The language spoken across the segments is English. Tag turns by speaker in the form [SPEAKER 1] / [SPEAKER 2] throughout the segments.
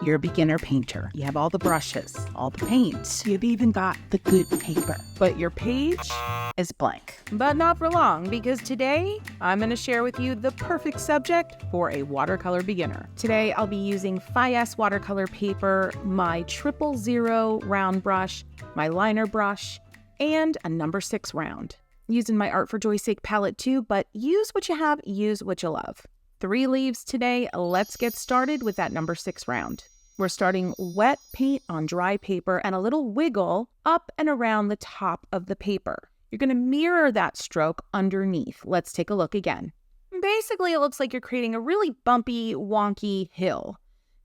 [SPEAKER 1] you're a beginner painter. You have all the brushes, all the paint. You've even got the good paper. But your page is blank. But not for long, because today I'm going to share with you the perfect subject for a watercolor beginner. Today I'll be using Fyess watercolor paper, my 000 round brush, my liner brush, and a number 6 round. Using my Art for Joy's Sake palette too, but use what you have, use what you love. 3 leaves today. Let's get started with that number 6 round. We're starting wet paint on dry paper and a little wiggle up and around the top of the paper. You're going to mirror that stroke underneath. Let's take a look again. Basically, it looks like you're creating a really bumpy, wonky hill.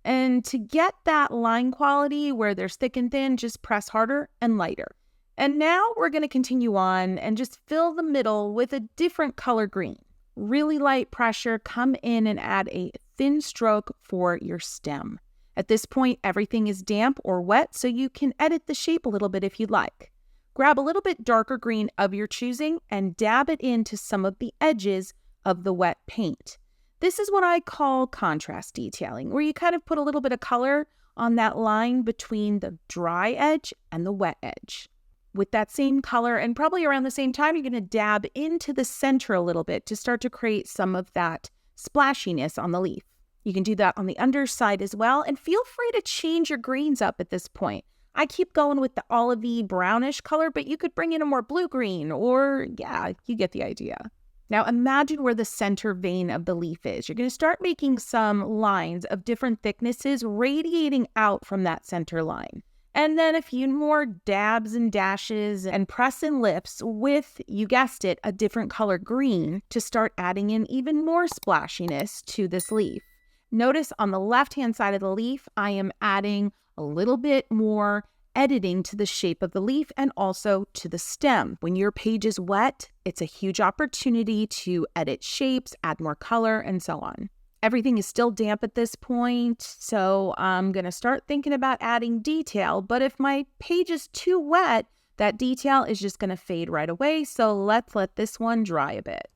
[SPEAKER 1] And to get that line quality where there's thick and thin, just press harder and lighter. And now we're going to continue on and just fill the middle with a different color green. Really light pressure, come in and add a thin stroke for your stem. At this point, everything is damp or wet, so you can edit the shape a little bit if you'd like. Grab a little bit darker green of your choosing and dab it into some of the edges of the wet paint. This is what I call contrast detailing, where you kind of put a little bit of color on that line between the dry edge and the wet edge. With that same color, and probably around the same time, you're going to dab into the center a little bit to start to create some of that splashiness on the leaf. You can do that on the underside as well, and feel free to change your greens up at this point. I keep going with the olivey brownish color, but you could bring in a more blue-green, or yeah, you get the idea. Now imagine where the center vein of the leaf is. You're going to start making some lines of different thicknesses radiating out from that center line. And then a few more dabs and dashes and press and lifts with, you guessed it, a different color green to start adding in even more splashiness to this leaf. Notice on the left-hand side of the leaf, I am adding a little bit more editing to the shape of the leaf and also to the stem. When your page is wet, it's a huge opportunity to edit shapes, add more color, and so on. Everything is still damp at this point, so I'm going to start thinking about adding detail, but if my page is too wet, that detail is just going to fade right away, so let's let this one dry a bit.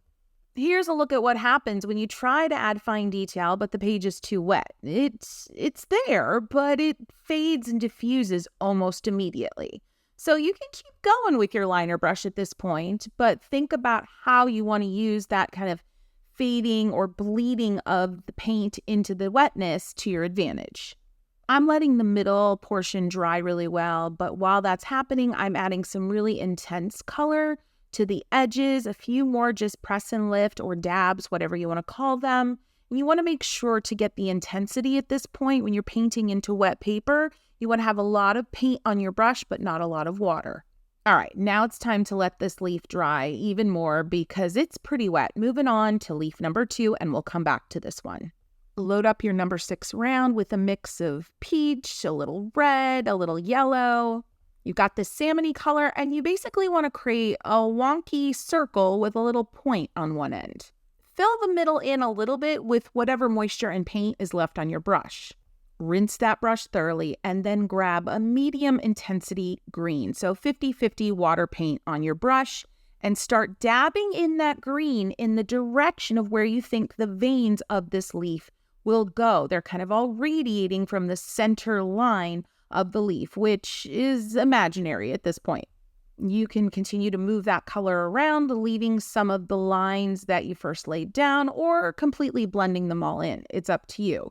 [SPEAKER 1] Here's a look at what happens when you try to add fine detail, but the page is too wet. It's there, but it fades and diffuses almost immediately. So you can keep going with your liner brush at this point, but think about how you want to use that kind of fading or bleeding of the paint into the wetness to your advantage. I'm letting the middle portion dry really well, but while that's happening, I'm adding some really intense color to the edges, a few more just press and lift or dabs, whatever you want to call them. And you want to make sure to get the intensity at this point when you're painting into wet paper. You want to have a lot of paint on your brush, but not a lot of water. All right, now it's time to let this leaf dry even more because it's pretty wet. Moving on to leaf number 2, and we'll come back to this one. Load up your number 6 round with a mix of peach, a little red, a little yellow. You've got this salmony color, and you basically want to create a wonky circle with a little point on one end. Fill the middle in a little bit with whatever moisture and paint is left on your brush. Rinse that brush thoroughly, and then grab a medium intensity green, so 50-50 water paint on your brush, and start dabbing in that green in the direction of where you think the veins of this leaf will go. They're kind of all radiating from the center line of the leaf, which is imaginary at this point. You can continue to move that color around, leaving some of the lines that you first laid down or completely blending them all in. It's up to you.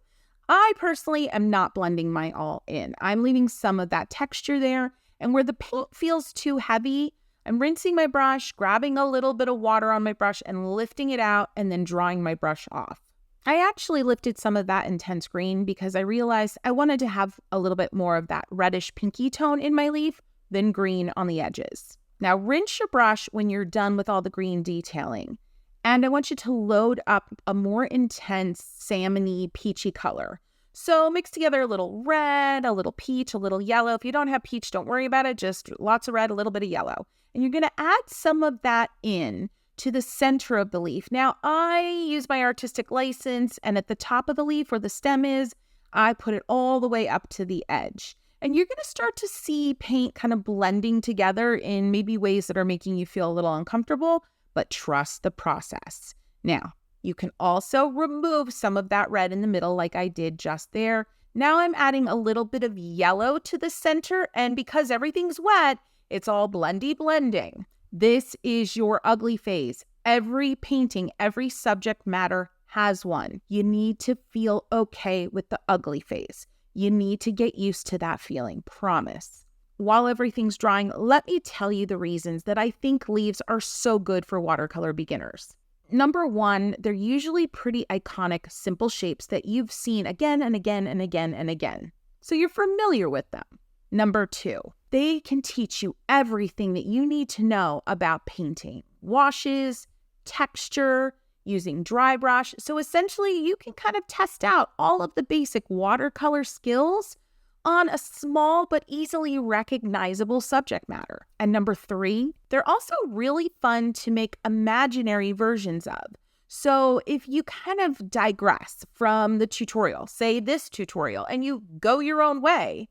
[SPEAKER 1] I personally am not blending mine all in. I'm leaving some of that texture there, and where the paint feels too heavy, I'm rinsing my brush, grabbing a little bit of water on my brush and lifting it out and then drying my brush off. I actually lifted some of that intense green because I realized I wanted to have a little bit more of that reddish pinky tone in my leaf than green on the edges. Now rinse your brush when you're done with all the green detailing. And I want you to load up a more intense salmony peachy color. So mix together a little red, a little peach, a little yellow. If you don't have peach, don't worry about it. Just lots of red, a little bit of yellow. And you're going to add some of that in to the center of the leaf. Now, I use my artistic license, and at the top of the leaf where the stem is, I put it all the way up to the edge. And you're going to start to see paint kind of blending together in maybe ways that are making you feel a little uncomfortable, but trust the process. Now, you can also remove some of that red in the middle like I did just there. Now I'm adding a little bit of yellow to the center, and because everything's wet, it's all blendy blending. This is your ugly phase. Every painting, every subject matter has one. You need to feel okay with the ugly phase. You need to get used to that feeling, promise. While everything's drying, let me tell you the reasons that I think leaves are so good for watercolor beginners. Number one, they're usually pretty iconic, simple shapes that you've seen again and again and again and again. So you're familiar with them. Number two, they can teach you everything that you need to know about painting. Washes, texture, using dry brush. So essentially, you can kind of test out all of the basic watercolor skills on a small but easily recognizable subject matter. And number three, they're also really fun to make imaginary versions of. So if you kind of digress from the tutorial, say this tutorial, and you go your own way,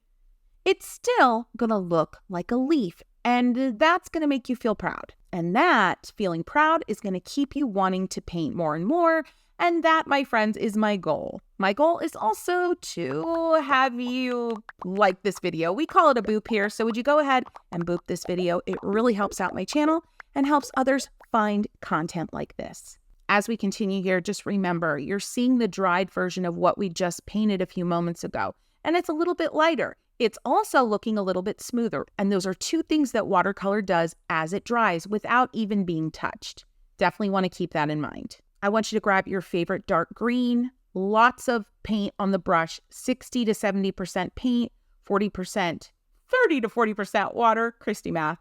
[SPEAKER 1] it's still going to look like a leaf, and that's going to make you feel proud. And that feeling proud is going to keep you wanting to paint more and more. And that, my friends, is my goal. My goal is also to have you like this video. We call it a boop here. So would you go ahead and boop this video? It really helps out my channel and helps others find content like this. As we continue here, just remember, you're seeing the dried version of what we just painted a few moments ago. And it's a little bit lighter. It's also looking a little bit smoother. And those are two things that watercolor does as it dries without even being touched. Definitely want to keep that in mind. I want you to grab your favorite dark green, lots of paint on the brush, 60 to 70% paint, 40%, 30 to 40% water, Kristy math,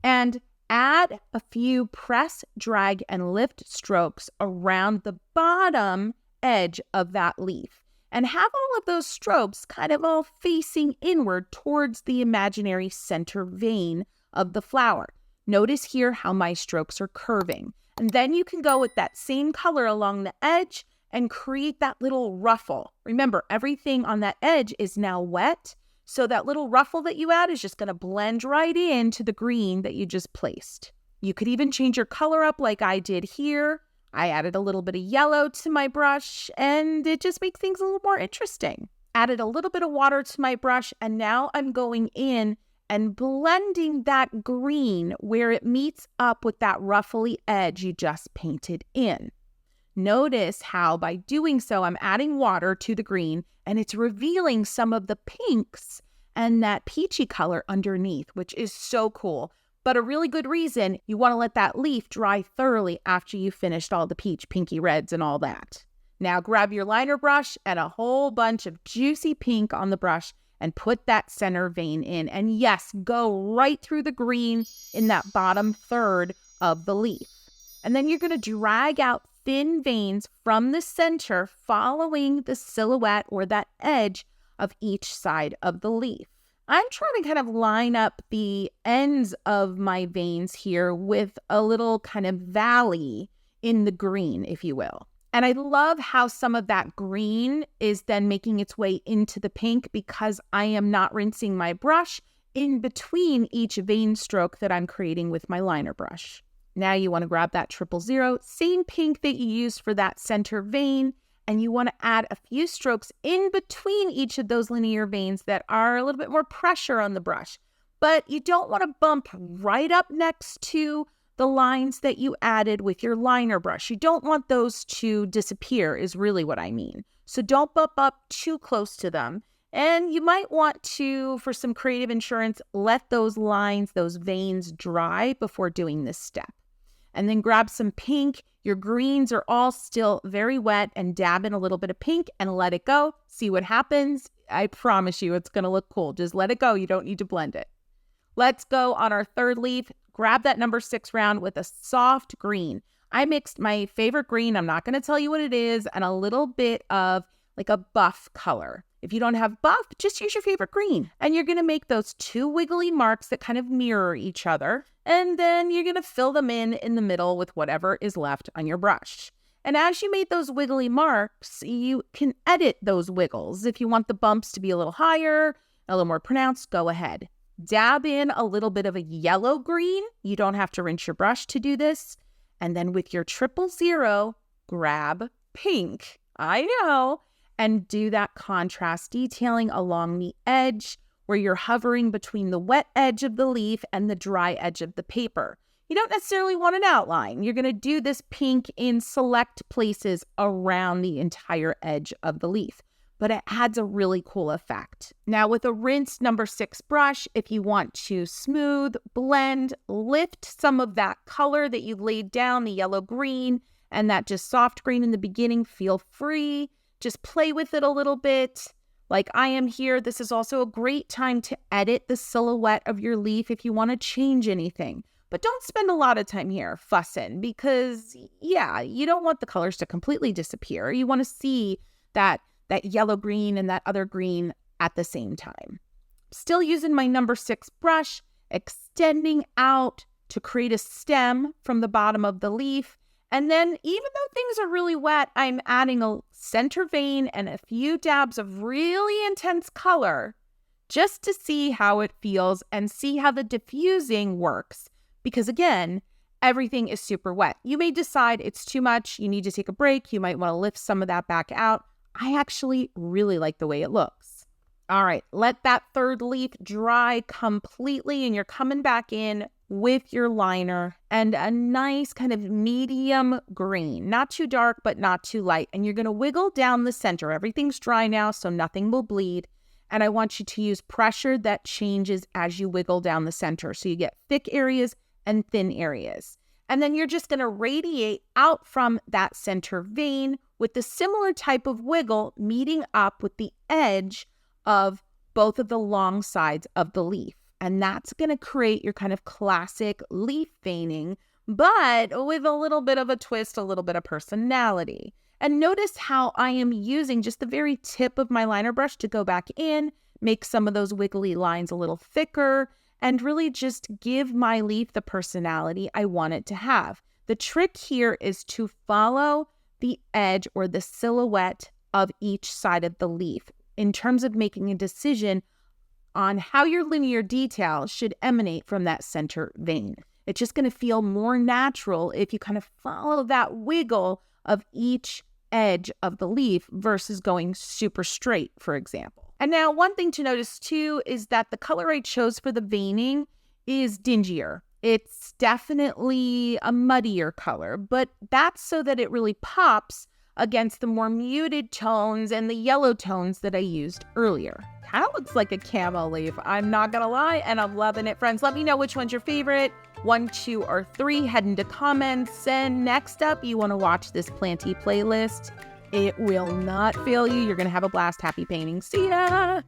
[SPEAKER 1] and add a few press, drag, and lift strokes around the bottom edge of that leaf. And have all of those strokes kind of all facing inward towards the imaginary center vein of the flower. Notice here how my strokes are curving. And then you can go with that same color along the edge and create that little ruffle. Remember, everything on that edge is now wet, so that little ruffle that you add is just going to blend right into the green that you just placed. You could even change your color up like I did here. I added a little bit of yellow to my brush, and it just makes things a little more interesting. Added a little bit of water to my brush, and now I'm going in and blending that green where it meets up with that ruffly edge you just painted in. Notice how by doing so, I'm adding water to the green and it's revealing some of the pinks and that peachy color underneath, which is so cool. But a really good reason, you want to let that leaf dry thoroughly after you finished all the peach, pinky reds and all that. Now grab your liner brush and a whole bunch of juicy pink on the brush and put that center vein in. And yes, go right through the green in that bottom third of the leaf. And then you're going to drag out thin veins from the center, following the silhouette or that edge of each side of the leaf. I'm trying to kind of line up the ends of my veins here with a little kind of valley in the green, if you will. And I love how some of that green is then making its way into the pink because I am not rinsing my brush in between each vein stroke that I'm creating with my liner brush. Now you want to grab that 000, same pink that you used for that center vein, and you want to add a few strokes in between each of those linear veins that are a little bit more pressure on the brush. But you don't want to bump right up next to the lines that you added with your liner brush. You don't want those to disappear is really what I mean. So don't bump up too close to them. And you might want to, for some creative insurance, let those lines, those veins dry before doing this step. And then grab some pink. Your greens are all still very wet and dab in a little bit of pink and let it go. See what happens. I promise you it's going to look cool. Just let it go. You don't need to blend it. Let's go on our third leaf. Grab that number 6 round with a soft green. I mixed my favorite green, I'm not going to tell you what it is, and a little bit of like a buff color. If you don't have buff, just use your favorite green. And you're going to make those 2 wiggly marks that kind of mirror each other. And then you're going to fill them in the middle with whatever is left on your brush. And as you made those wiggly marks, you can edit those wiggles. If you want the bumps to be a little higher, a little more pronounced, go ahead. Dab in a little bit of a yellow green. You don't have to rinse your brush to do this. And then with your 000, grab pink. I know. and do that contrast detailing along the edge where you're hovering between the wet edge of the leaf and the dry edge of the paper. You don't necessarily want an outline. You're going to do this pink in select places around the entire edge of the leaf, but it adds a really cool effect. Now with a rinsed number 6 brush, if you want to smooth, blend, lift some of that color that you laid down, the yellow-green and that just soft green in the beginning, feel free. Just play with it a little bit. Like I am here, this is also a great time to edit the silhouette of your leaf if you want to change anything. But don't spend a lot of time here fussing because, yeah, you don't want the colors to completely disappear. You want to see that yellow-green and that other green at the same time. Still using my number 6 brush, extending out to create a stem from the bottom of the leaf. And then even though things are really wet, I'm adding a center vein and a few dabs of really intense color just to see how it feels and see how the diffusing works. Because again, everything is super wet. You may decide it's too much, you need to take a break, you might want to lift some of that back out. I actually really like the way it looks. All right, let that third leaf dry completely and you're coming back in with your liner and a nice kind of medium green, not too dark, but not too light. And you're going to wiggle down the center. Everything's dry now, so nothing will bleed. And I want you to use pressure that changes as you wiggle down the center. So you get thick areas and thin areas. And then you're just going to radiate out from that center vein with the similar type of wiggle meeting up with the edge of both of the long sides of the leaf. And that's going to create your kind of classic leaf veining, but with a little bit of a twist, a little bit of personality. And notice how I am using just the very tip of my liner brush to go back in, make some of those wiggly lines a little thicker, and really just give my leaf the personality I want it to have. The trick here is to follow the edge or the silhouette of each side of the leaf in terms of making a decision on how your linear detail should emanate from that center vein. It's just going to feel more natural if you kind of follow that wiggle of each edge of the leaf versus going super straight, for example. And now one thing to notice too is that the color I chose for the veining is dingier. It's definitely a muddier color, but that's so that it really pops against the more muted tones and the yellow tones that I used earlier. Kind of looks like a camo leaf, I'm not gonna lie, and I'm loving it, friends. Let me know which one's your favorite, 1, 2, or 3. Head into comments. And next up, you wanna watch this Planty playlist. It will not fail you. You're gonna have a blast. Happy painting. See ya!